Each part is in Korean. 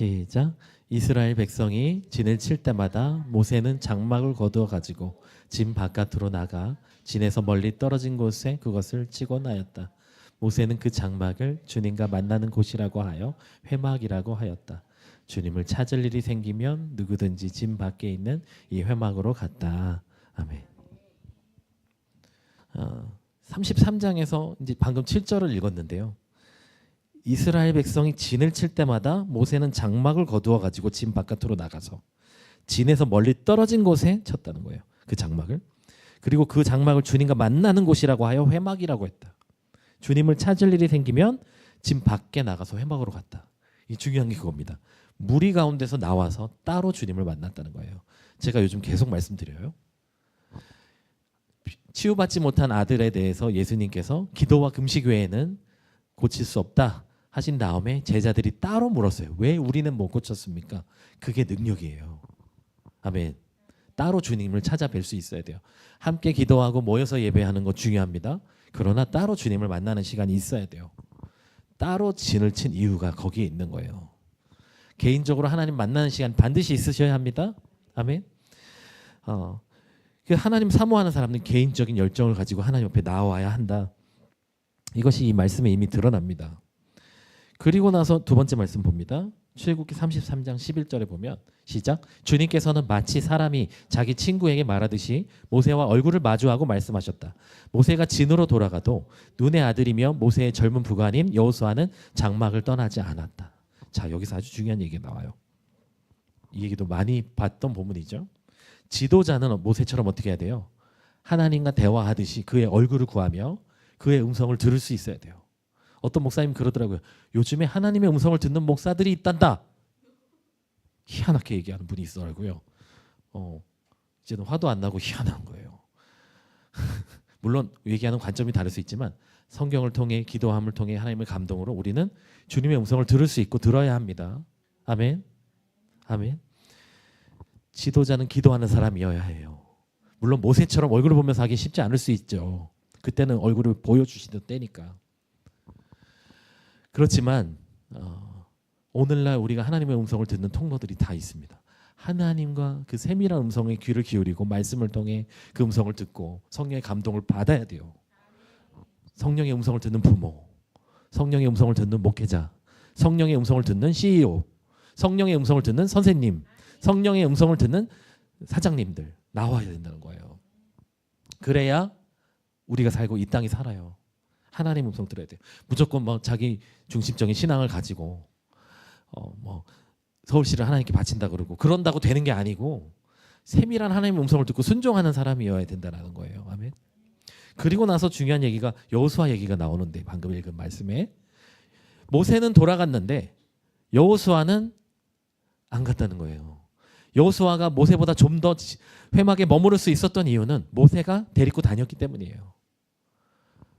시작. 이스라엘 백성이 진을 칠 때마다 모세는 장막을 거두어 가지고 진 바깥으로 나가 진에서 멀리 떨어진 곳에 그것을 치고 나였다. 모세는 그 장막을 주님과 만나는 곳이라고 하여 회막이라고 하였다. 주님을 찾을 일이 생기면 누구든지 진 밖에 있는 이 회막으로 갔다. 아멘. 33장에서 이제 방금 7절을 읽었는데요. 이스라엘 백성이 진을 칠 때마다 모세는 장막을 거두어 가지고 진 바깥으로 나가서 진에서 멀리 떨어진 곳에 쳤다는 거예요. 그 장막을. 그리고 그 장막을 주님과 만나는 곳이라고 하여 회막이라고 했다. 주님을 찾을 일이 생기면 진 밖에 나가서 회막으로 갔다. 이 중요한 게 그겁니다. 무리 가운데서 나와서 따로 주님을 만났다는 거예요. 제가 요즘 계속 말씀드려요. 치유받지 못한 아들에 대해서 예수님께서 기도와 금식 외에는 고칠 수 없다 하신 다음에 제자들이 따로 물었어요. 왜 우리는 못 고쳤습니까? 그게 능력이에요. 아멘. 따로 주님을 찾아뵐 수 있어야 돼요. 함께 기도하고 모여서 예배하는 거 중요합니다. 그러나 따로 주님을 만나는 시간이 있어야 돼요. 따로 진을 친 이유가 거기에 있는 거예요. 개인적으로 하나님 만나는 시간 반드시 있으셔야 합니다. 아멘. 하나님 사모하는 사람은 개인적인 열정을 가지고 하나님 앞에 나와야 한다. 이것이 이 말씀에 이미 드러납니다. 그리고 나서 두 번째 말씀 봅니다. 출애굽기 33장 11절에 보면 시작. 주님께서는 마치 사람이 자기 친구에게 말하듯이 모세와 얼굴을 마주하고 말씀하셨다. 모세가 진으로 돌아가도 눈의 아들이며 모세의 젊은 부관인 여호수아는 장막을 떠나지 않았다. 자, 여기서 아주 중요한 얘기가 나와요. 이 얘기도 많이 봤던 본문이죠. 지도자는 모세처럼 어떻게 해야 돼요? 하나님과 대화하듯이 그의 얼굴을 구하며 그의 음성을 들을 수 있어야 돼요. 어떤 목사님 그러더라고요. 요즘에 하나님의 음성을 듣는 목사들이 있단다. 희한하게 얘기하는 분이 있더라고요. 이제는 화도 안 나고 희한한 거예요. 물론 얘기하는 관점이 다를 수 있지만 성경을 통해 기도함을 통해 하나님의 감동으로 우리는 주님의 음성을 들을 수 있고 들어야 합니다. 아멘. 아멘. 지도자는 기도하는 사람이어야 해요. 물론 모세처럼 얼굴을 보면서 하기 쉽지 않을 수 있죠. 그때는 얼굴을 보여주시던 때니까. 그렇지만 오늘날 우리가 하나님의 음성을 듣는 통로들이 다 있습니다. 하나님과 그 세밀한 음성에 귀를 기울이고 말씀을 통해 그 음성을 듣고 성령의 감동을 받아야 돼요. 성령의 음성을 듣는 부모, 성령의 음성을 듣는 목회자, 성령의 음성을 듣는 CEO, 성령의 음성을 듣는 선생님, 성령의 음성을 듣는 사장님들 나와야 된다는 거예요. 그래야 우리가 살고 이 땅이 살아요. 하나님 음성 들어야 돼요. 무조건 자기 중심적인 신앙을 가지고 서울시를 하나님께 바친다 그러고 그런다고 되는 게 아니고 세밀한 하나님의 음성을 듣고 순종하는 사람이어야 된다는 거예요. 아멘. 그리고 나서 중요한 얘기가 여호수아 얘기가 나오는데 방금 읽은 말씀에 모세는 돌아갔는데 여호수아는 안 갔다는 거예요. 여호수아가 모세보다 좀 더 회막에 머무를 수 있었던 이유는 모세가 데리고 다녔기 때문이에요.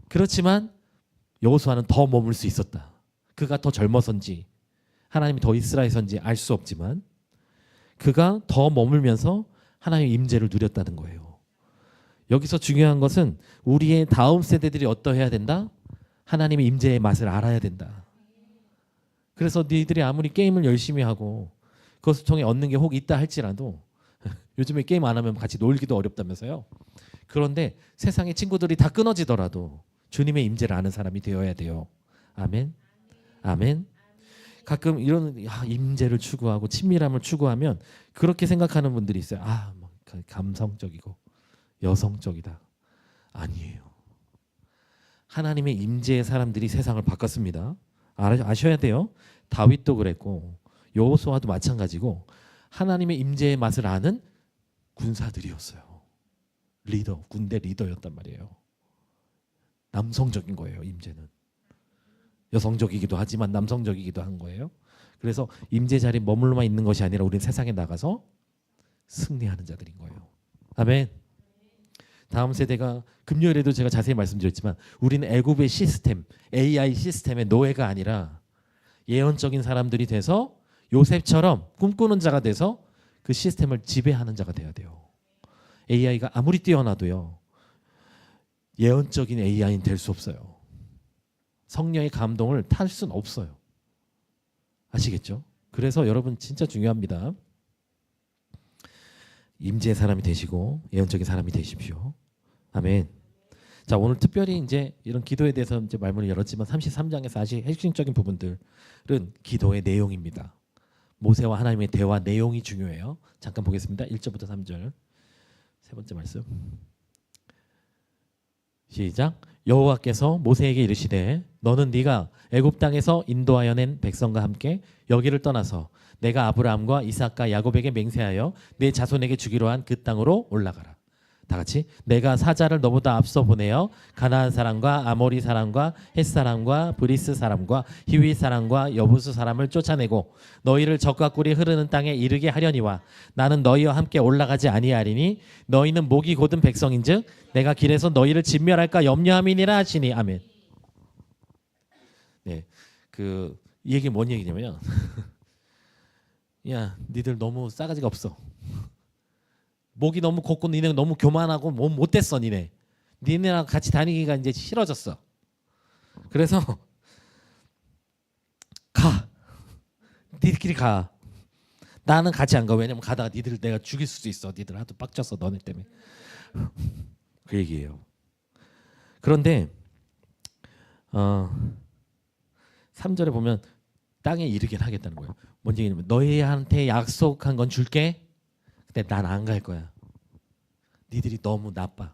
그렇지만 여호수아는 더 머물 수 있었다. 그가 더 젊어서인지 하나님이 더 이스라엘서인지 알 수 없지만 그가 더 머물면서 하나님의 임재를 누렸다는 거예요. 여기서 중요한 것은 우리의 다음 세대들이 어떠해야 된다? 하나님의 임재의 맛을 알아야 된다. 그래서 너희들이 아무리 게임을 열심히 하고 그것을 통해 얻는 게 혹 있다 할지라도 요즘에 게임 안 하면 같이 놀기도 어렵다면서요. 그런데 세상의 친구들이 다 끊어지더라도 주님의 임재를 아는 사람이 되어야 돼요. 아멘. 아멘. 가끔 이런 임재를 추구하고 친밀함을 추구하면 그렇게 생각하는 분들이 있어요. 감성적이고 여성적이다. 아니에요. 하나님의 임재의 사람들이 세상을 바꿨습니다. 아셔야 돼요. 다윗도 그랬고 여호수아도 마찬가지고 하나님의 임재의 맛을 아는 군사들이었어요. 군대 리더였단 말이에요. 남성적인 거예요. 임재는. 여성적이기도 하지만 남성적이기도 한 거예요. 그래서 임재 자리에 머물러만 있는 것이 아니라 우리는 세상에 나가서 승리하는 자들인 거예요. 아멘. 다음 세대가 금요일에도 제가 자세히 말씀드렸지만 우리는 애굽의 시스템, AI 시스템의 노예가 아니라 예언적인 사람들이 돼서 요셉처럼 꿈꾸는 자가 돼서 그 시스템을 지배하는 자가 돼야 돼요. AI가 아무리 뛰어나도요. 예언적인 AI는 될 수 없어요. 성령의 감동을 탈 수는 없어요. 아시겠죠? 그래서 여러분 진짜 중요합니다. 임재의 사람이 되시고 예언적인 사람이 되십시오. 아멘. 자, 오늘 특별히 이제 이런 기도에 대해서 이제 말문을 열었지만 33장에서 아주 핵심적인 부분들은 기도의 내용입니다. 모세와 하나님의 대화 내용이 중요해요. 잠깐 보겠습니다. 1절부터 3절. 세 번째 말씀. 시작. 여호와께서 모세에게 이르시되 너는 네가 애굽 땅에서 인도하여 낸 백성과 함께 여기를 떠나서 내가 아브라함과 이삭과 야곱에게 맹세하여 내 자손에게 주기로 한 그 땅으로 올라가라. 다 같이. 내가 사자를 너보다 앞서 보내어 가나안 사람과 아모리 사람과 헷 사람과 브리스 사람과 히위 사람과 여부수 사람을 쫓아내고 너희를 적과 꿀이 흐르는 땅에 이르게 하려니와 나는 너희와 함께 올라가지 아니하리니 너희는 목이 곧은 백성인즉 내가 길에서 너희를 진멸할까 염려함이니라 하시니. 아멘. 네, 이 얘기 뭔 얘기냐면요. 야, 니들 너무 싸가지가 없어. 목이 너무 곱고 니네 너무 교만하고 못됐어. 니네랑 같이 다니기가 이제 싫어졌어. 그래서 가. 니들끼리 가. 나는 같이 안 가. 왜냐면 가다가 니들 내가 죽일 수도 있어. 니들 하도 빡쳤어 너네 때문에. 그 얘기예요. 그런데 3절에 보면 땅에 이르게 하겠다는 거예요. 뭔지 얘기냐면 너희한테 약속한 건 줄게. 근데 난 안 갈 거야. 니들이 너무 나빠.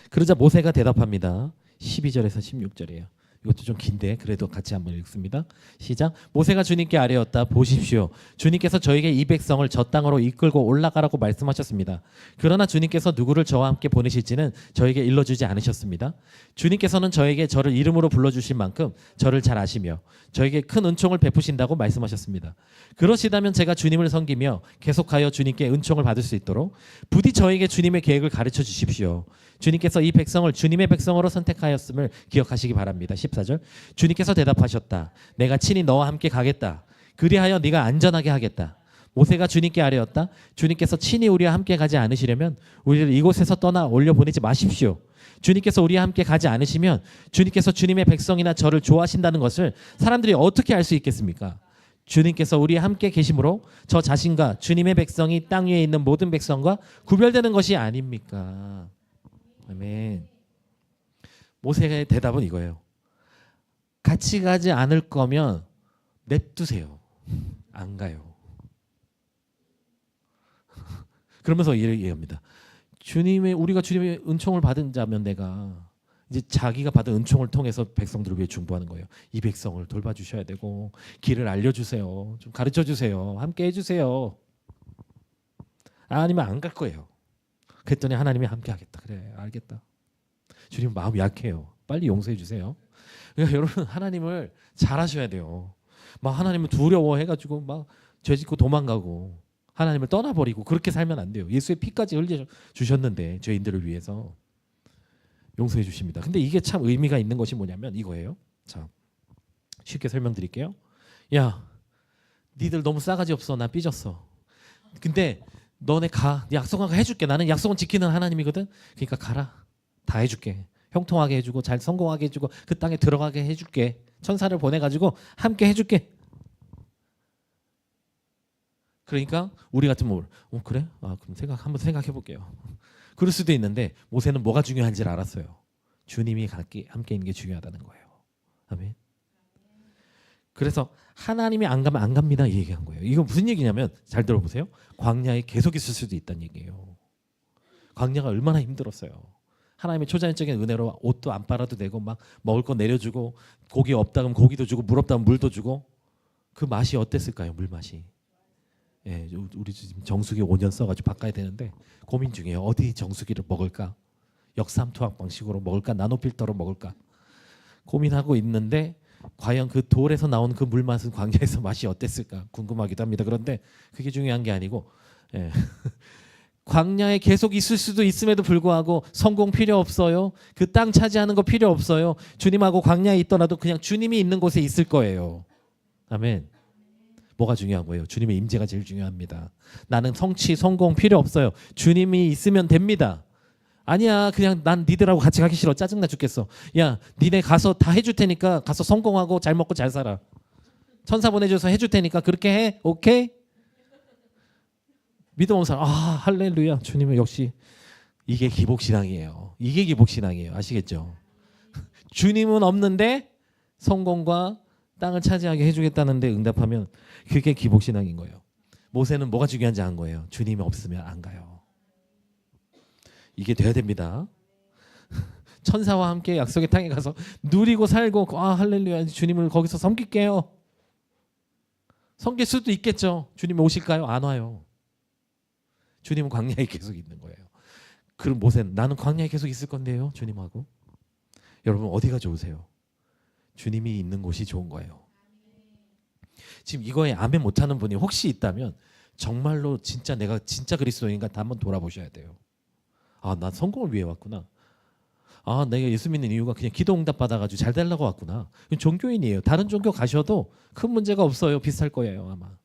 그러자 모세가 대답합니다. 12절에서 16절이에요. 이것도 좀 긴데 그래도 같이 한번 읽습니다. 시작. 모세가 주님께 아뢰었다. 보십시오. 주님께서 저에게 이 백성을 저 땅으로 이끌고 올라가라고 말씀하셨습니다. 그러나 주님께서 누구를 저와 함께 보내실지는 저에게 일러주지 않으셨습니다. 주님께서는 저에게 저를 이름으로 불러주실 만큼 저를 잘 아시며 저에게 큰 은총을 베푸신다고 말씀하셨습니다. 그러시다면 제가 주님을 섬기며 계속하여 주님께 은총을 받을 수 있도록 부디 저에게 주님의 계획을 가르쳐 주십시오. 주님께서 이 백성을 주님의 백성으로 선택하였음을 기억하시기 바랍니다. 14절. 주님께서 대답하셨다. 내가 친히 너와 함께 가겠다. 그리하여 네가 안전하게 하겠다. 모세가 주님께 아뢰었다. 주님께서 친히 우리와 함께 가지 않으시려면 우리를 이곳에서 떠나 올려보내지 마십시오. 주님께서 우리와 함께 가지 않으시면 주님께서 주님의 백성이나 저를 좋아하신다는 것을 사람들이 어떻게 알 수 있겠습니까? 주님께서 우리와 함께 계심으로 저 자신과 주님의 백성이 땅 위에 있는 모든 백성과 구별되는 것이 아닙니까? 아멘. 모세의 대답은 이거예요. 같이 가지 않을 거면 냅두세요. 안 가요. 그러면서 이렇게 얘기합니다. 우리가 주님의 은총을 받은 자면 내가 이제 자기가 받은 은총을 통해서 백성들을 위해 중보하는 거예요. 이 백성을 돌봐주셔야 되고 길을 알려주세요. 좀 가르쳐주세요. 함께 해주세요. 아니면 안 갈 거예요. 그랬더니 하나님이 함께 하겠다. 그래, 알겠다. 주님 마음 약해요. 빨리 용서해 주세요. 그러니까 여러분 하나님을 잘 하셔야 돼요. 막 하나님을 두려워해가지고 막 죄짓고 도망가고 하나님을 떠나버리고 그렇게 살면 안 돼요. 예수의 피까지 흘려 주셨는데 죄인들을 위해서 용서해 주십니다. 근데 이게 참 의미가 있는 것이 뭐냐면 이거예요. 자, 쉽게 설명드릴게요. 야, 니들 너무 싸가지 없어. 나 삐졌어. 근데 너네 가. 약속한 거 해줄게. 나는 약속은 지키는 하나님이거든. 그러니까 가라. 다 해줄게. 형통하게 해주고 잘 성공하게 해주고 그 땅에 들어가게 해줄게. 천사를 보내가지고 함께 해줄게. 그러니까 우리 같으면 그래? 그럼 한번 생각해 볼게요. 그럴 수도 있는데 모세는 뭐가 중요한지를 알았어요. 주님이 함께 있는 게 중요하다는 거예요. 아멘. 그래서 하나님이 안 가면 안 갑니다 이 얘기한 거예요. 이거 무슨 얘기냐면 잘 들어보세요. 광야에 계속 있을 수도 있다는 얘기예요. 광야가 얼마나 힘들었어요. 하나님의 초자연적인 은혜로 옷도 안 빨아도 되고 막 먹을 거 내려주고 고기 없다 그러면 고기도 주고 물 없다 그러면 물도 주고 그 맛이 어땠을까요? 물 맛이. 예, 우리 지금 정수기 5년 써가지고 바꿔야 되는데 고민 중이에요. 어디 정수기를 먹을까? 역삼투압 방식으로 먹을까? 나노필터로 먹을까? 고민하고 있는데 과연 그 돌에서 나온 그 물 맛은 광야에서 맛이 어땠을까 궁금하기도 합니다. 그런데 그게 중요한 게 아니고 예. 광야에 계속 있을 수도 있음에도 불구하고 성공 필요 없어요. 그 땅 차지하는 거 필요 없어요. 주님하고 광야에 있더라도 그냥 주님이 있는 곳에 있을 거예요. 아멘. 뭐가 중요한 거예요? 주님의 임재가 제일 중요합니다. 나는 성취, 성공 필요 없어요. 주님이 있으면 됩니다. 아니야, 그냥 난 니들하고 같이 가기 싫어. 짜증나 죽겠어. 야, 니네 가서 다 해줄 테니까 가서 성공하고 잘 먹고 잘 살아. 천사 보내줘서 해줄 테니까 그렇게 해. 오케이? 믿음 없는 사람 할렐루야 주님은 역시 이게 기복신앙이에요. 이게 기복신앙이에요. 아시겠죠? 주님은 없는데 성공과 땅을 차지하게 해주겠다는데 응답하면 그게 기복신앙인 거예요. 모세는 뭐가 중요한지 안 거예요. 주님이 없으면 안 가요. 이게 돼야 됩니다. 천사와 함께 약속의 땅에 가서 누리고 살고 할렐루야 주님을 거기서 섬길게요. 섬길 수도 있겠죠. 주님 오실까요? 안 와요. 주님은 광야에 계속 있는 거예요. 그럼 모세는 나는 광야에 계속 있을 건데요. 주님하고. 여러분 어디가 좋으세요? 주님이 있는 곳이 좋은 거예요. 지금 이거에 아멘 못하는 분이 혹시 있다면 정말로 진짜 내가 진짜 그리스도인가 한번 돌아보셔야 돼요. 나 성공을 위해 왔구나. 내가 예수 믿는 이유가 그냥 기도 응답 받아가지고 잘 되려고 왔구나. 종교인이에요. 다른 종교 가셔도 큰 문제가 없어요. 비슷할 거예요 아마.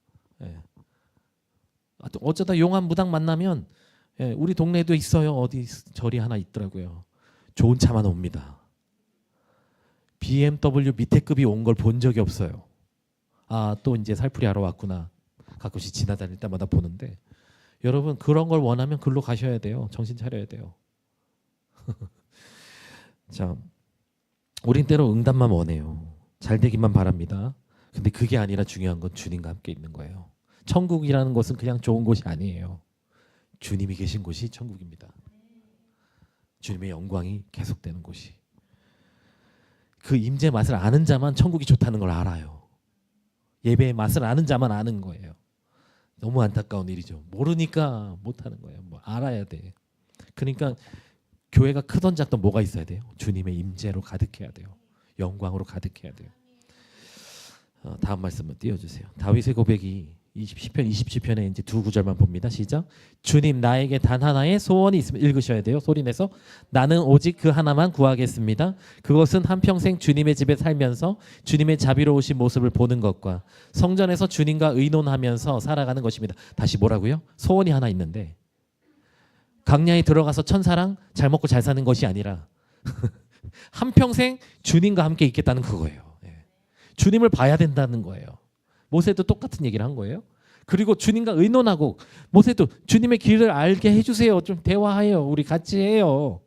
어쩌다 용한 무당 만나면 우리 동네에도 있어요. 어디 절이 하나 있더라고요. 좋은 차만 옵니다. BMW 밑에 급이 온 걸 본 적이 없어요. 또 이제 살풀이 하러 왔구나. 가끔씩 지나다닐 때마다 보는데 여러분 그런 걸 원하면 글로 가셔야 돼요. 정신 차려야 돼요. 자, 우린 때로 응답만 원해요. 잘 되기만 바랍니다. 근데 그게 아니라 중요한 건 주님과 함께 있는 거예요. 천국이라는 것은 그냥 좋은 곳이 아니에요. 주님이 계신 곳이 천국입니다. 주님의 영광이 계속되는 곳이. 그 임재 맛을 아는 자만 천국이 좋다는 걸 알아요. 예배의 맛을 아는 자만 아는 거예요. 너무 안타까운 일이죠. 모르니까 못하는 거예요. 알아야 돼. 그러니까 교회가 크던 작던 뭐가 있어야 돼요? 주님의 임재로 가득해야 돼요. 영광으로 가득해야 돼요. 다음 말씀을 띄워주세요. 다윗의 고백이 시편 27편에 이제 두 구절만 봅니다. 시작. 주님 나에게 단 하나의 소원이 있으면 읽으셔야 돼요. 소리내서 나는 오직 그 하나만 구하겠습니다. 그것은 한평생 주님의 집에 살면서 주님의 자비로우신 모습을 보는 것과 성전에서 주님과 의논하면서 살아가는 것입니다. 다시 뭐라고요? 소원이 하나 있는데 강야에 들어가서 천사랑 잘 먹고 잘 사는 것이 아니라 한평생 주님과 함께 있겠다는 그거예요. 주님을 봐야 된다는 거예요. 모세도 똑같은 얘기를 한 거예요. 그리고 주님과 의논하고 모세도 주님의 길을 알게 해주세요. 좀 대화해요. 우리 같이 해요.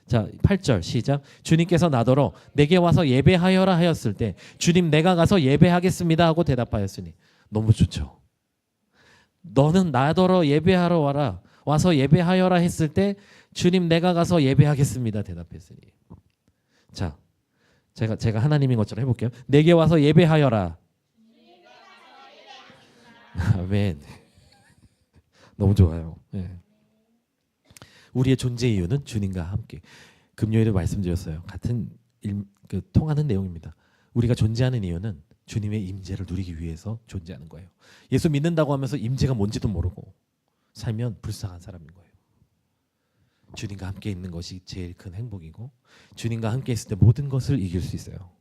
자, 8절 시작. 주님께서 나더러 내게 와서 예배하여라 하였을 때 주님 내가 가서 예배하겠습니다 하고 대답하였으니 너무 좋죠. 너는 나더러 예배하러 와라. 와서 예배하여라 했을 때 주님 내가 가서 예배하겠습니다 대답했으니. 자, 제가 하나님인 것처럼 해볼게요. 내게 와서 예배하여라. 아멘. 너무 좋아요. 우리의 존재 이유는 주님과 함께. 금요일에 말씀드렸어요. 같은 통하는 내용입니다. 우리가 존재하는 이유는 주님의 임재를 누리기 위해서 존재하는 거예요. 예수 믿는다고 하면서 임재가 뭔지도 모르고 살면 불쌍한 사람인 거예요. 주님과 함께 있는 것이 제일 큰 행복이고 주님과 함께 있을 때 모든 것을 이길 수 있어요.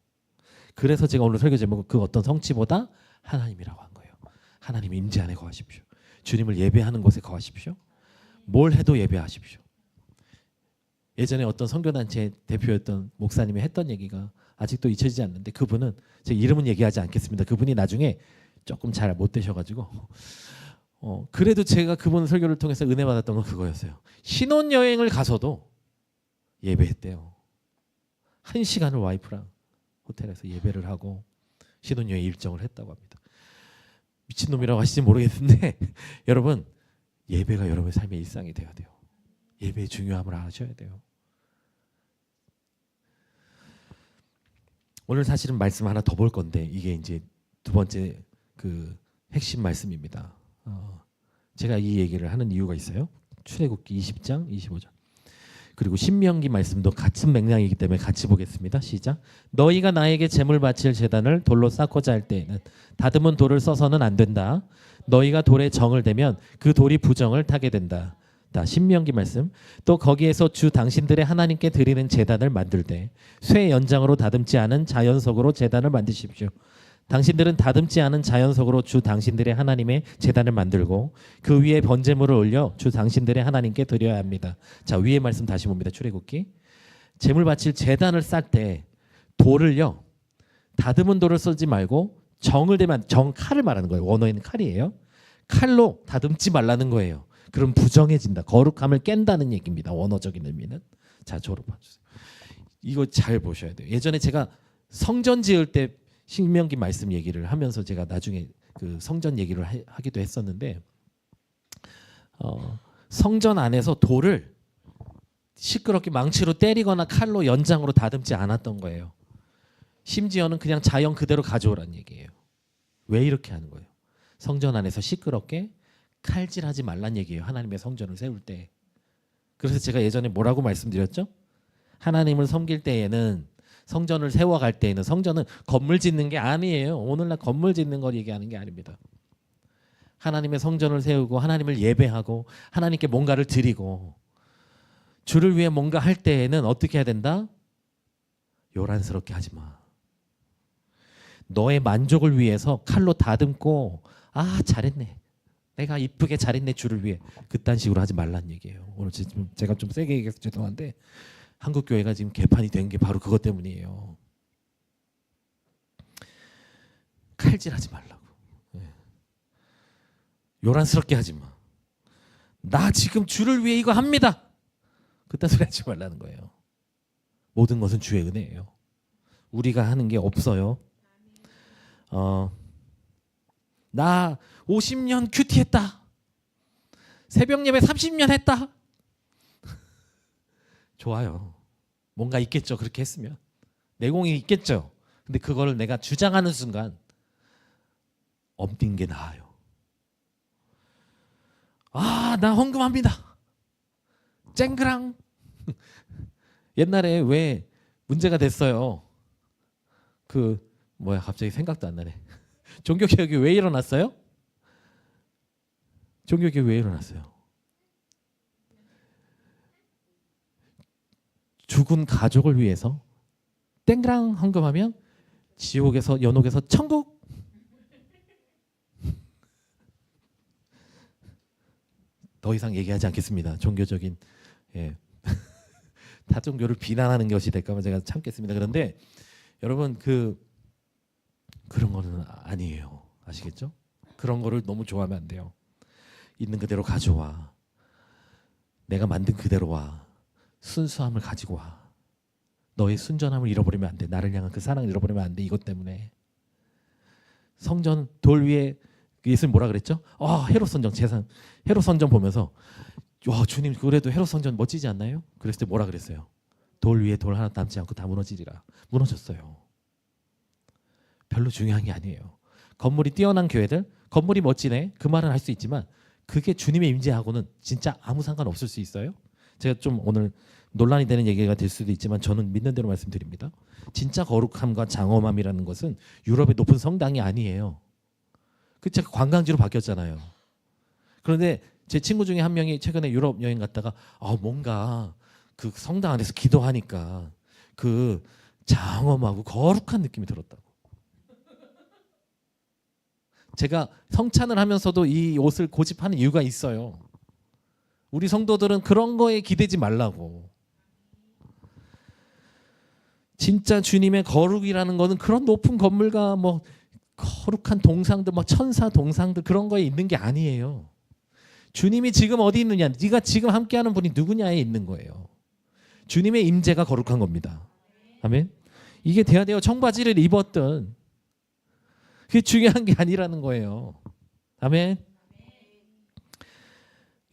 그래서 제가 오늘 설교 제목은 그 어떤 성취보다 하나님이라고 한 거예요. 하나님 임재 안에 거하십시오. 주님을 예배하는 곳에 거하십시오. 뭘 해도 예배하십시오. 예전에 어떤 선교단체 대표였던 목사님이 했던 얘기가 아직도 잊혀지지 않는데 그분은 제 이름은 얘기하지 않겠습니다. 그분이 나중에 조금 잘 못 되셔가지고 그래도 제가 그분 설교를 통해서 은혜 받았던 건 그거였어요. 신혼여행을 가서도 예배했대요. 1시간을 와이프랑 호텔에서 예배를 하고 신혼여행 일정을 했다고 합니다. 미친놈이라고 하실지 모르겠는데 여러분 예배가 여러분의 삶의 일상이 돼야 돼요. 예배의 중요함을 아셔야 돼요. 오늘 사실은 말씀 하나 더 볼 건데 이게 이제 두 번째 그 핵심 말씀입니다. 제가 이 얘기를 하는 이유가 있어요. 출애굽기 20장 25절 그리고 신명기 말씀도 같은 맥락이기 때문에 같이 보겠습니다. 시작. 너희가 나에게 제물 바칠 제단을 돌로 쌓고자 할 때에는 다듬은 돌을 써서는 안 된다. 너희가 돌에 정을 대면 그 돌이 부정을 타게 된다. 신명기 말씀. 또 거기에서 주 당신들의 하나님께 드리는 제단을 만들 때 쇠 연장으로 다듬지 않은 자연석으로 제단을 만드십시오. 당신들은 다듬지 않은 자연석으로 주 당신들의 하나님의 제단을 만들고 그 위에 번제물을 올려 주 당신들의 하나님께 드려야 합니다. 자, 위에 말씀 다시 봅니다. 출애굽기. 제물 바칠 제단을 쌓을 때 돌을요 다듬은 돌을 쓰지 말고 정을 대면 칼을 말하는 거예요. 원어에는 칼이에요. 칼로 다듬지 말라는 거예요. 그럼 부정해진다. 거룩함을 깬다는 얘기입니다. 원어적인 의미는. 자, 저로 봐주세요. 이거 잘 보셔야 돼요. 예전에 제가 성전 지을 때 신명기 말씀 얘기를 하면서 제가 나중에 그 성전 얘기를 하기도 했었는데 성전 안에서 돌을 시끄럽게 망치로 때리거나 칼로 연장으로 다듬지 않았던 거예요. 심지어는 그냥 자연 그대로 가져오라는 얘기예요. 왜 이렇게 하는 거예요? 성전 안에서 시끄럽게 칼질하지 말란 얘기예요. 하나님의 성전을 세울 때. 그래서 제가 예전에 뭐라고 말씀드렸죠? 하나님을 섬길 때에는 성전을 세워갈 때에는 성전은 건물 짓는 게 아니에요. 오늘날 건물 짓는 걸 얘기하는 게 아닙니다. 하나님의 성전을 세우고 하나님을 예배하고 하나님께 뭔가를 드리고 주를 위해 뭔가 할 때에는 어떻게 해야 된다? 요란스럽게 하지 마. 너의 만족을 위해서 칼로 다듬고 잘했네. 내가 이쁘게 잘했네 주를 위해. 그딴 식으로 하지 말란 얘기예요. 오늘 제가 좀 세게 얘기해서 죄송한데 한국 교회가 지금 개판이 된 게 바로 그것 때문이에요. 칼질하지 말라고. 요란스럽게 하지 마. 나 지금 주를 위해 이거 합니다. 그딴 소리 하지 말라는 거예요. 모든 것은 주의 은혜예요. 우리가 하는 게 없어요. 나 50년 큐티했다. 새벽 예배 30년 했다. 좋아요. 뭔가 있겠죠. 그렇게 했으면. 내공이 있겠죠. 근데 그거를 내가 주장하는 순간 없는 게 나아요. 나 헌금합니다. 쨍그랑. 옛날에 왜 문제가 됐어요. 갑자기 생각도 안 나네. 종교개혁이 왜 일어났어요? 종교개혁이 왜 일어났어요? 죽은 가족을 위해서 땡그랑 헌금하면 지옥에서 연옥에서 천국. 더 이상 얘기하지 않겠습니다. 종교적인 타 종교를 비난하는 것이 될까봐 제가 참겠습니다. 그런데 여러분 그런 거는 아니에요. 아시겠죠? 그런 거를 너무 좋아하면 안 돼요. 있는 그대로 가져와. 내가 만든 그대로 와. 순수함을 가지고 와. 너의 순전함을 잃어버리면 안 돼. 나를 향한 그 사랑을 잃어버리면 안 돼. 이것 때문에. 성전 돌 위에 예수님 뭐라 그랬죠? 헤롯 선정 재산. 헤롯 선정 보면서 주님 그래도 헤롯 선전 멋지지 않나요? 그랬을 때 뭐라 그랬어요? 돌 위에 돌 하나 남지 않고 다 무너지리라. 무너졌어요. 별로 중요한 게 아니에요. 건물이 뛰어난 교회들, 건물이 멋지네. 그 말은 할 수 있지만 그게 주님의 임재하고는 진짜 아무 상관없을 수 있어요. 제가 좀 오늘 논란이 되는 얘기가 될 수도 있지만 저는 믿는 대로 말씀드립니다. 진짜 거룩함과 장엄함이라는 것은 유럽의 높은 성당이 아니에요. 그 제가 관광지로 바뀌었잖아요. 그런데 제 친구 중에 한 명이 최근에 유럽 여행 갔다가 뭔가 그 성당 안에서 기도하니까 그 장엄하고 거룩한 느낌이 들었다고. 제가 성찬을 하면서도 이 옷을 고집하는 이유가 있어요. 우리 성도들은 그런 거에 기대지 말라고. 진짜 주님의 거룩이라는 거는 그런 높은 건물과 거룩한 동상들, 천사 동상들 그런 거에 있는 게 아니에요. 주님이 지금 어디 있느냐, 네가 지금 함께하는 분이 누구냐에 있는 거예요. 주님의 임재가 거룩한 겁니다. 아멘. 이게 돼야 돼요. 청바지를 입었든 그게 중요한 게 아니라는 거예요. 아멘.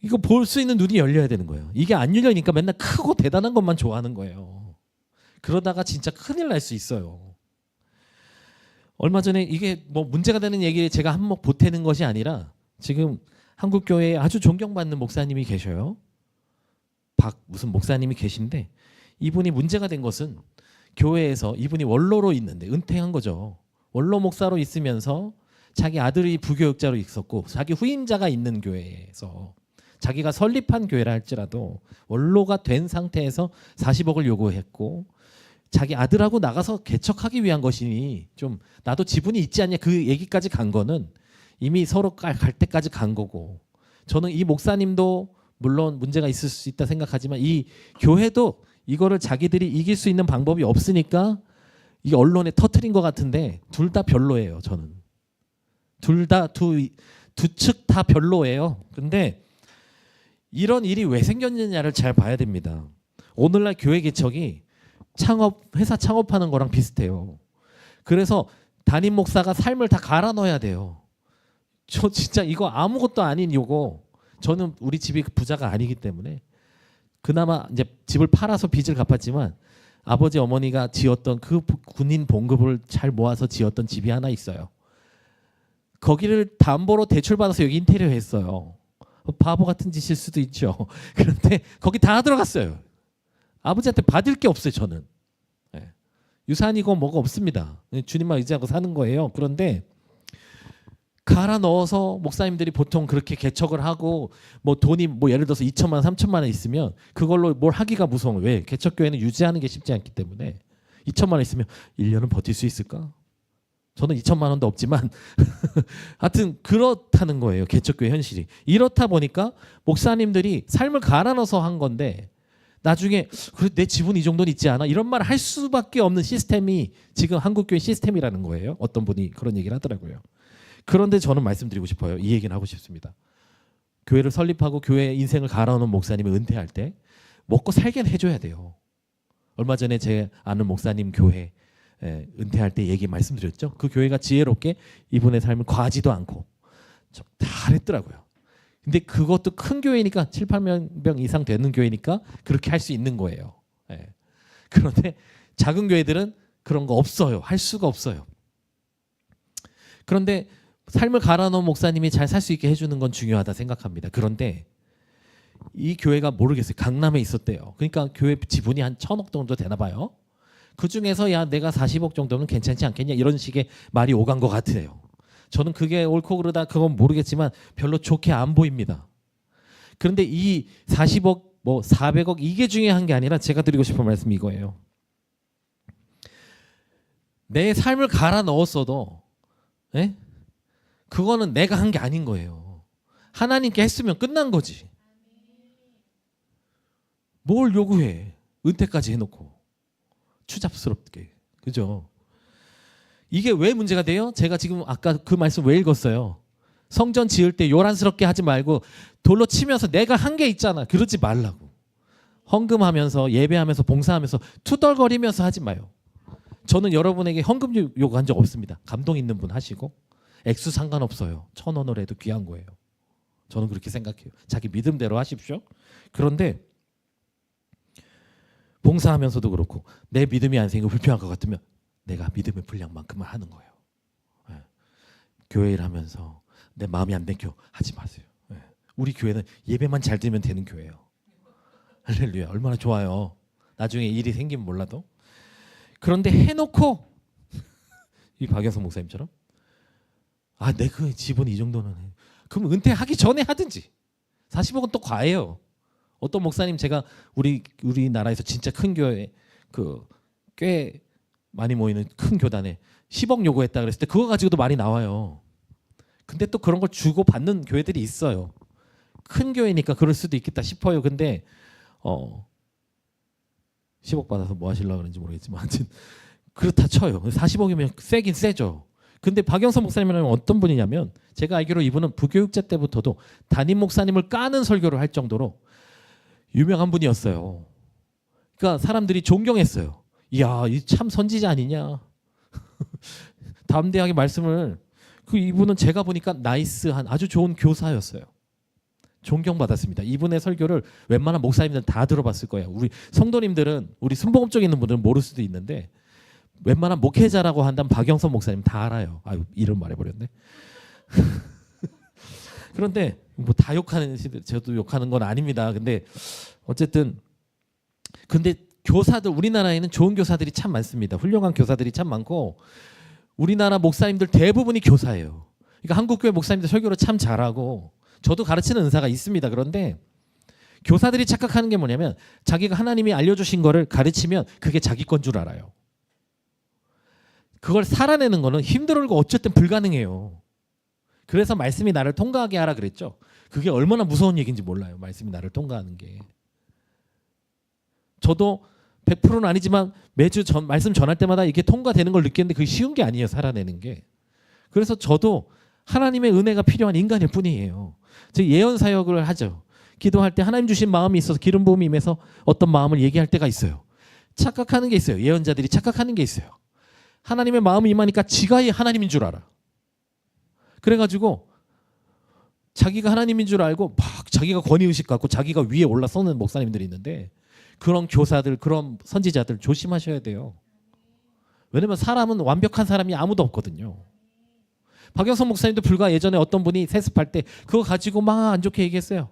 이거 볼 수 있는 눈이 열려야 되는 거예요. 이게 안 열리니까 맨날 크고 대단한 것만 좋아하는 거예요. 그러다가 진짜 큰일 날 수 있어요. 얼마 전에 이게 문제가 되는 얘기 제가 한몫 보태는 것이 아니라 지금 한국 교회에 아주 존경받는 목사님이 계셔요. 무슨 목사님이 계신데 이분이 문제가 된 것은 교회에서 이분이 원로로 있는데 은퇴한 거죠. 원로 목사로 있으면서 자기 아들이 부교육자로 있었고 자기 후임자가 있는 교회에서 자기가 설립한 교회라 할지라도 원로가 된 상태에서 40억을 요구했고 자기 아들하고 나가서 개척하기 위한 것이니 좀 나도 지분이 있지 않냐 그 얘기까지 간 거는 이미 서로 갈 때까지 간 거고 저는 이 목사님도 물론 문제가 있을 수 있다 생각하지만 이 교회도 이거를 자기들이 이길 수 있는 방법이 없으니까 이 언론에 터트린 것 같은데 둘 다 별로예요. 저는 두 측 다 별로예요. 근데 이런 일이 왜 생겼느냐를 잘 봐야 됩니다. 오늘날 교회 개척이 회사 창업하는 거랑 비슷해요. 그래서 담임 목사가 삶을 다 갈아 넣어야 돼요. 저 진짜 이거 아무것도 아닌 요거. 저는 우리 집이 부자가 아니기 때문에 그나마 이제 집을 팔아서 빚을 갚았지만 아버지 어머니가 지었던 그 군인 봉급을 잘 모아서 지었던 집이 하나 있어요. 거기를 담보로 대출받아서 여기 인테리어 했어요. 바보 같은 짓일 수도 있죠. 그런데 거기 다 들어갔어요. 아버지한테 받을 게 없어요. 저는. 유산이고 뭐가 없습니다. 주님만 의지하고 사는 거예요. 그런데 갈아 넣어서 목사님들이 보통 그렇게 개척을 하고 뭐 돈이 뭐 예를 들어서 2천만 원, 3천만 원 있으면 그걸로 뭘 하기가 무서워요. 왜? 개척교회는 유지하는 게 쉽지 않기 때문에 2천만 원 있으면 1년은 버틸 수 있을까? 저는 2천만 원도 없지만 하여튼 그렇다는 거예요. 개척교회 현실이. 이렇다 보니까 목사님들이 삶을 갈아 넣어서 한 건데 나중에 그래 내 지분 이 정도는 있지 않아? 이런 말을 할 수밖에 없는 시스템이 지금 한국교회 시스템이라는 거예요. 어떤 분이 그런 얘기를 하더라고요. 그런데 저는 말씀드리고 싶어요. 이 얘기는 하고 싶습니다. 교회를 설립하고 교회 인생을 갈아놓은 목사님이 은퇴할 때 먹고 살게는 해줘야 돼요. 얼마 전에 제 아는 목사님 교회 은퇴할 때 얘기 말씀드렸죠. 그 교회가 지혜롭게 이분의 삶을 과하지도 않고 잘했더라고요. 근데 그것도 큰 교회니까 7, 8명 이상 되는 교회니까 그렇게 할 수 있는 거예요. 그런데 작은 교회들은 그런 거 없어요. 할 수가 없어요. 그런데 삶을 갈아놓은 목사님이 잘 살 수 있게 해주는 건 중요하다 생각합니다. 그런데 이 교회가 모르겠어요. 강남에 있었대요. 그러니까 교회 지분이 한 1,000억 정도 되나 봐요. 그중에서 야 내가 40억 정도는 괜찮지 않겠냐 이런 식의 말이 오간 것 같아요. 저는 그게 옳고 그르다 그건 모르겠지만 별로 좋게 안 보입니다. 그런데 이 40억 뭐 400억 이게 중요한 게 아니라 제가 드리고 싶은 말씀이 이거예요. 내 삶을 갈아 넣었어도 그거는 내가 한 게 아닌 거예요. 하나님께 했으면 끝난 거지. 뭘 요구해. 은퇴까지 해놓고. 추잡스럽게. 그죠? 이게 왜 문제가 돼요? 제가 지금 아까 그 말씀 왜 읽었어요? 성전 지을 때 요란스럽게 하지 말고 돌로 치면서 내가 한 게 있잖아. 그러지 말라고. 헌금하면서 예배하면서 봉사하면서 투덜거리면서 하지 마요. 저는 여러분에게 헌금 요구한 적 없습니다. 감동 있는 분 하시고 액수 상관없어요. 1,000원을 해도 귀한 거예요. 저는 그렇게 생각해요. 자기 믿음대로 하십시오. 그런데 봉사하면서도 그렇고 내 믿음이 안 생기고 불평할 것 같으면 내가 믿음의 분량만큼만 하는 거예요. 교회 일하면서 내 마음이 안 내켜 하지 마세요. 우리 교회는 예배만 잘 드리면 되는 교회예요. 할렐루야. 얼마나 좋아요. 나중에 일이 생기면 몰라도. 그런데 해놓고 이 박영선 목사님처럼 내 그 지분 이 정도는 해. 그럼 은퇴하기 전에 하든지. 40억은 또 과해요. 어떤 목사님 제가 우리나라에서 진짜 큰 교회 꽤 많이 모이는 큰 교단에 10억 요구했다 그랬을 때 그거 가지고도 말이 나와요. 근데 또 그런 걸 주고 받는 교회들이 있어요. 큰 교회니까 그럴 수도 있겠다 싶어요. 근데 10억 받아서 뭐 하시려고 그런지 모르겠지만 하여튼 그렇다 쳐요. 40억이면 세긴 세죠. 근데 박영선 목사님은 어떤 분이냐면 제가 알기로 이분은 부교육자 때부터도 담임 목사님을 까는 설교를 할 정도로 유명한 분이었어요. 그러니까 사람들이 존경했어요. 이야, 이 참 선지자 아니냐. 담대하게 말씀을 이분은 제가 보니까 나이스한 아주 좋은 교사였어요. 존경받았습니다. 이분의 설교를 웬만한 목사님들 다 들어봤을 거예요. 우리 성도님들은 우리 순복음 쪽에 있는 분들은 모를 수도 있는데 웬만한 목회자라고 한다면 박영선 목사님 다 알아요. 이름 말해버렸네. 그런데 뭐 다 욕하는 저도 욕하는 건 아닙니다. 근데 어쨌든 근데 교사들 우리나라에는 좋은 교사들이 참 많습니다. 훌륭한 교사들이 참 많고 우리나라 목사님들 대부분이 교사예요. 그러니까 한국교회 목사님들 설교를 참 잘하고 저도 가르치는 은사가 있습니다. 그런데 교사들이 착각하는 게 뭐냐면 자기가 하나님이 알려주신 거를 가르치면 그게 자기 건 줄 알아요. 그걸 살아내는 거는 힘들고 어쨌든 불가능해요. 그래서 말씀이 나를 통과하게 하라 그랬죠. 그게 얼마나 무서운 얘기인지 몰라요. 말씀이 나를 통과하는 게. 저도 100%는 아니지만 매주 말씀 전할 때마다 이게 통과되는 걸 느꼈는데 그게 쉬운 게 아니에요. 살아내는 게. 그래서 저도 하나님의 은혜가 필요한 인간일 뿐이에요. 즉 예언 사역을 하죠. 기도할 때 하나님 주신 마음이 있어서 기름 부음이 임해서 어떤 마음을 얘기할 때가 있어요. 착각하는 게 있어요. 예언자들이 착각하는 게 있어요. 하나님의 마음이 임하니까 지가 하나님인 줄 알아. 그래가지고 자기가 하나님인 줄 알고 막 자기가 권위의식 갖고 자기가 위에 올라서는 목사님들이 있는데, 그런 교사들, 그런 선지자들 조심하셔야 돼요. 왜냐면 사람은 완벽한 사람이 아무도 없거든요. 박영선 목사님도 불과 예전에 어떤 분이 세습할 때 그거 가지고 막 안 좋게 얘기했어요.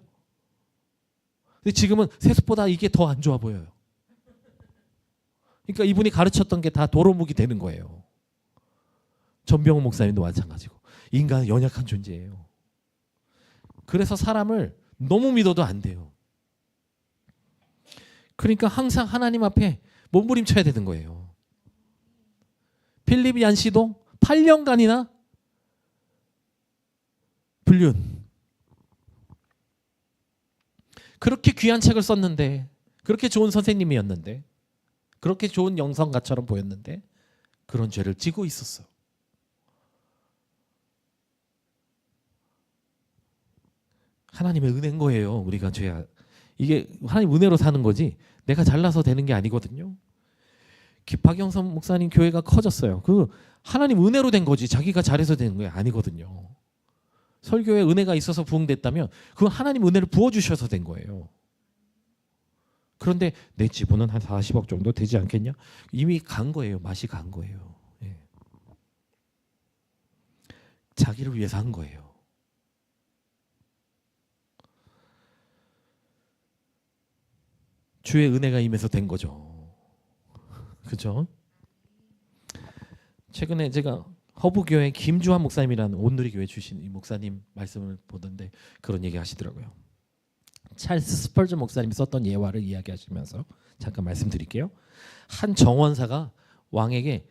근데 지금은 세습보다 이게 더 안 좋아 보여요. 그러니까 이분이 가르쳤던 게 다 도루묵이 되는 거예요. 전병훈 목사님도 마찬가지고. 인간은 연약한 존재예요. 그래서 사람을 너무 믿어도 안 돼요. 그러니까 항상 하나님 앞에 몸부림쳐야 되는 거예요. 필립 얀시도 8년간이나 불륜. 그렇게 귀한 책을 썼는데, 그렇게 좋은 선생님이었는데, 그렇게 좋은 영성가처럼 보였는데 그런 죄를 지고 있었어. 하나님의 은혜인 거예요. 우리가 죄야. 이게 하나님 은혜로 사는 거지 내가 잘나서 되는 게 아니거든요. 박영선 목사님 교회가 커졌어요. 그 하나님 은혜로 된 거지 자기가 잘해서 되는 게 아니거든요. 설교에 은혜가 있어서 부흥됐다면 그건 하나님 은혜를 부어주셔서 된 거예요. 그런데 내 지분은 한 40억 정도 되지 않겠냐? 이미 간 거예요. 맛이 간 거예요. 예. 자기를 위해서 한 거예요. 주의 은혜가 임해서 된 거죠. 그죠? 최근에 제가 허브교회 김주환 목사님이라는 온누리교회 출신 이 목사님 말씀을 보던데 그런 얘기 하시더라고요. 찰스 스펄전 목사님이 썼던 예화를 이야기하시면서 잠깐 말씀드릴게요. 한 정원사가 왕에게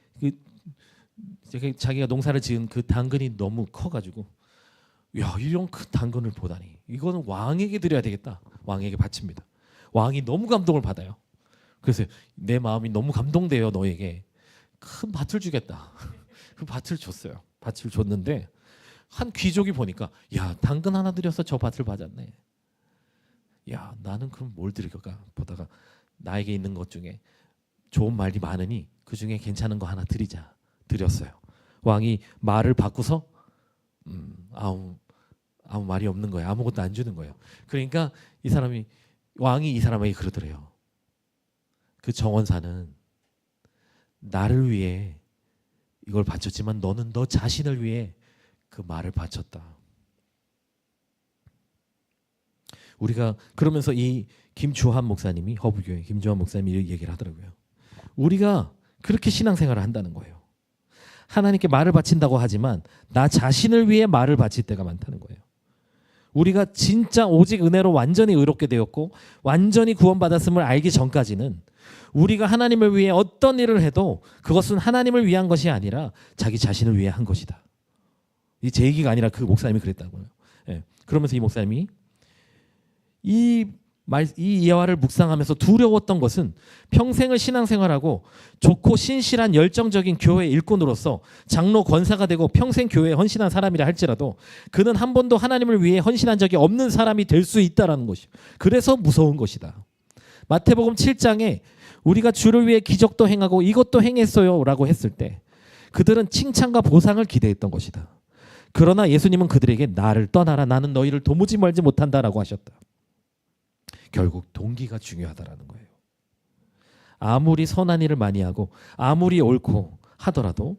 자기가 농사를 지은 그 당근이 너무 커가지고, 야, 이런 큰 당근을 보다니 이거는 왕에게 드려야 되겠다. 왕에게 바칩니다. 왕이 너무 감동을 받아요. 그래서 내 마음이 너무 감동돼요. 너에게 큰 밭을 주겠다. 그 밭을 줬어요. 밭을 줬는데 한 귀족이 보니까, 야, 당근 하나 드려서 저 밭을 받았네. 야, 나는 그럼 뭘 드릴까 보다가 나에게 있는 것 중에 좋은 말이 많으니 그 중에 괜찮은 거 하나 드리자. 드렸어요. 왕이 말을 바꾸서 아무 말이 없는 거예요. 아무것도 안 주는 거예요. 그러니까 왕이 이 사람에게 그러더래요. 그 정원사는 나를 위해 이걸 바쳤지만 너는 너 자신을 위해 그 말을 바쳤다. 우리가 그러면서 이 김주환 목사님이 허브교회 김주환 목사님이 이렇게 얘기를 하더라고요. 우리가 그렇게 신앙생활을 한다는 거예요. 하나님께 말을 바친다고 하지만 나 자신을 위해 말을 바칠 때가 많다는 거예요. 우리가 진짜 오직 은혜로 완전히 의롭게 되었고 완전히 구원받았음을 알기 전까지는 우리가 하나님을 위해 어떤 일을 해도 그것은 하나님을 위한 것이 아니라 자기 자신을 위해 한 것이다. 이 제 얘기가 아니라 그 목사님이 그랬다고요. 예. 그러면서 이 목사님이 이 예화를 묵상하면서 두려웠던 것은 평생을 신앙생활하고 좋고 신실한 열정적인 교회 일꾼으로서 장로 권사가 되고 평생 교회에 헌신한 사람이라 할지라도 그는 한 번도 하나님을 위해 헌신한 적이 없는 사람이 될 수 있다라는 것이, 그래서 무서운 것이다. 마태복음 7장에 우리가 주를 위해 기적도 행하고 이것도 행했어요 라고 했을 때 그들은 칭찬과 보상을 기대했던 것이다. 그러나 예수님은 그들에게 나를 떠나라, 나는 너희를 도무지 멀지 못한다라고 하셨다. 결국 동기가 중요하다라는 거예요. 아무리 선한 일을 많이 하고 아무리 옳고 하더라도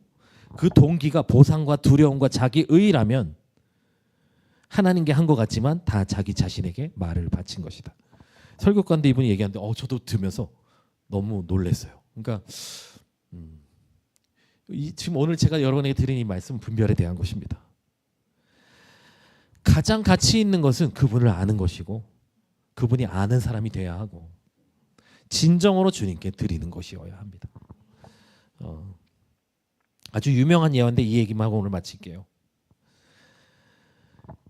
그 동기가 보상과 두려움과 자기 의라면 하나님께 한 것 같지만 다 자기 자신에게 말을 바친 것이다. 설교관도 이분이 얘기하는데 저도 들으면서 너무 놀랐어요. 그러니까 지금 오늘 제가 여러분에게 드린 이 말씀은 분별에 대한 것입니다. 가장 가치 있는 것은 그분을 아는 것이고 그분이 아는 사람이 돼야 하고 진정으로 주님께 드리는 것이어야 합니다. 아주 유명한 예화인데 이 얘기만 하고 오늘 마칠게요.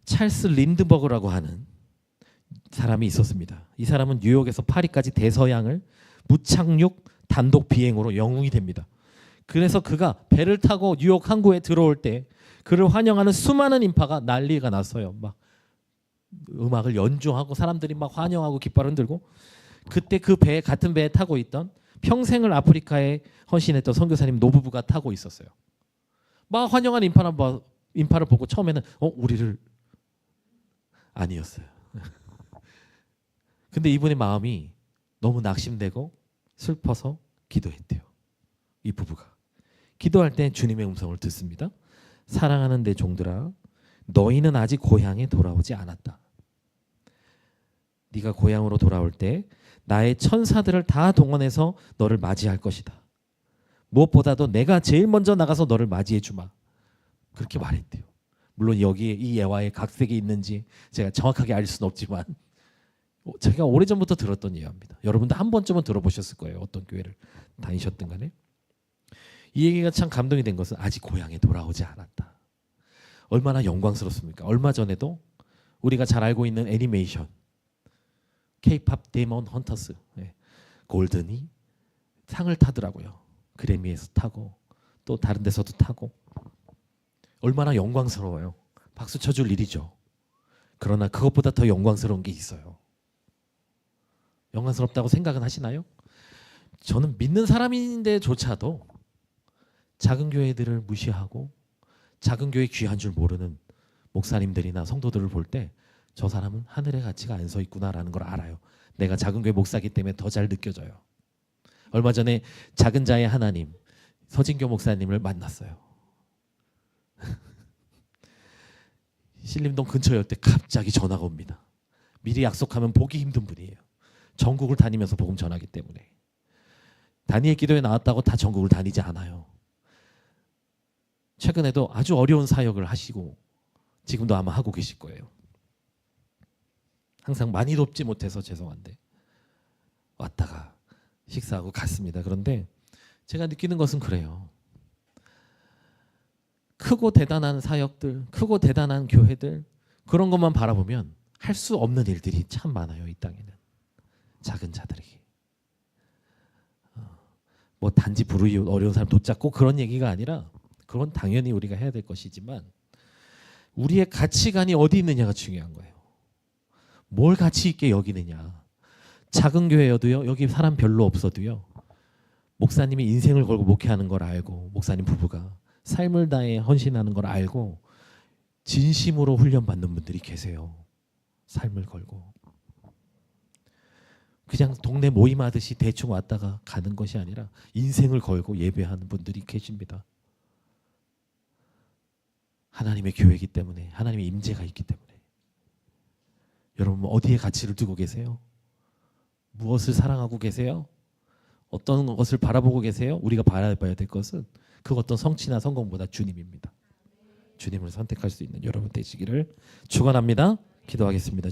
찰스 린드버그라고 하는 사람이 있었습니다. 이 사람은 뉴욕에서 파리까지 대서양을 무착륙 단독 비행으로 영웅이 됩니다. 그래서 그가 배를 타고 뉴욕 항구에 들어올 때 그를 환영하는 수많은 인파가 난리가 났어요. 막 음악을 연주하고 사람들이 막 환영하고 깃발 흔들고, 그때 그 배, 같은 배에 타고 있던 평생을 아프리카에 헌신했던 선교사님 노부부가 타고 있었어요. 막 환영하는 인파를 보고 처음에는 우리를 아니었어요. 근데 이분의 마음이 너무 낙심되고 슬퍼서 기도했대요. 이 부부가 기도할 때 주님의 음성을 듣습니다. 사랑하는 내 종들아, 너희는 아직 고향에 돌아오지 않았다. 네가 고향으로 돌아올 때 나의 천사들을 다 동원해서 너를 맞이할 것이다. 무엇보다도 내가 제일 먼저 나가서 너를 맞이해 주마. 그렇게 말했대요. 물론 여기에 이 예화에 각색이 있는지 제가 정확하게 알 수는 없지만 제가 오래전부터 들었던 예화입니다. 여러분도 한 번쯤은 들어보셨을 거예요. 어떤 교회를 다니셨든 간에. 이 얘기가 참 감동이 된 것은 아직 고향에 돌아오지 않았다. 얼마나 영광스럽습니까? 얼마 전에도 우리가 잘 알고 있는 애니메이션 K-팝 데몬 헌터스, 골든이 상을 타더라고요. 그래미에서 타고 또 다른 데서도 타고. 얼마나 영광스러워요. 박수 쳐줄 일이죠. 그러나 그것보다 더 영광스러운 게 있어요. 영광스럽다고 생각은 하시나요? 저는 믿는 사람인데조차도 작은 교회들을 무시하고 작은 교회 귀한 줄 모르는 목사님들이나 성도들을 볼 때 저 사람은 하늘의 가치가 안 서 있구나라는 걸 알아요. 내가 작은 교회 목사기 때문에 더 잘 느껴져요. 얼마 전에 작은 자의 하나님 서진교 목사님을 만났어요. 신림동 근처였을 때 갑자기 전화가 옵니다. 미리 약속하면 보기 힘든 분이에요. 전국을 다니면서 복음 전하기 때문에. 다니엘 기도에 나왔다고 다 전국을 다니지 않아요. 최근에도 아주 어려운 사역을 하시고 지금도 아마 하고 계실 거예요. 항상 많이 돕지 못해서 죄송한데 왔다가 식사하고 갔습니다. 그런데 제가 느끼는 것은 그래요. 크고 대단한 사역들, 크고 대단한 교회들, 그런 것만 바라보면 할 수 없는 일들이 참 많아요. 이 땅에는. 작은 자들에게. 뭐 단지 부르기 어려운 사람 붙잡고 그런 얘기가 아니라, 그건 당연히 우리가 해야 될 것이지만 우리의 가치관이 어디 있느냐가 중요한 거예요. 뭘 가치 있게 여기느냐. 작은 교회여도요, 여기 사람 별로 없어도요, 목사님이 인생을 걸고 목회하는 걸 알고, 목사님 부부가 삶을 다해 헌신하는 걸 알고 진심으로 훈련받는 분들이 계세요. 삶을 걸고. 그냥 동네 모임하듯이 대충 왔다가 가는 것이 아니라 인생을 걸고 예배하는 분들이 계십니다. 하나님의 교회이기 때문에, 하나님의 임재가 있기 때문에. 여러분 어디에 가치를 두고 계세요? 무엇을 사랑하고 계세요? 어떤 것을 바라보고 계세요? 우리가 바라봐야 될 것은 그 어떤 성취나 성공보다 주님입니다. 주님을 선택할 수 있는 여러분 되시기를 축원합니다. 기도하겠습니다.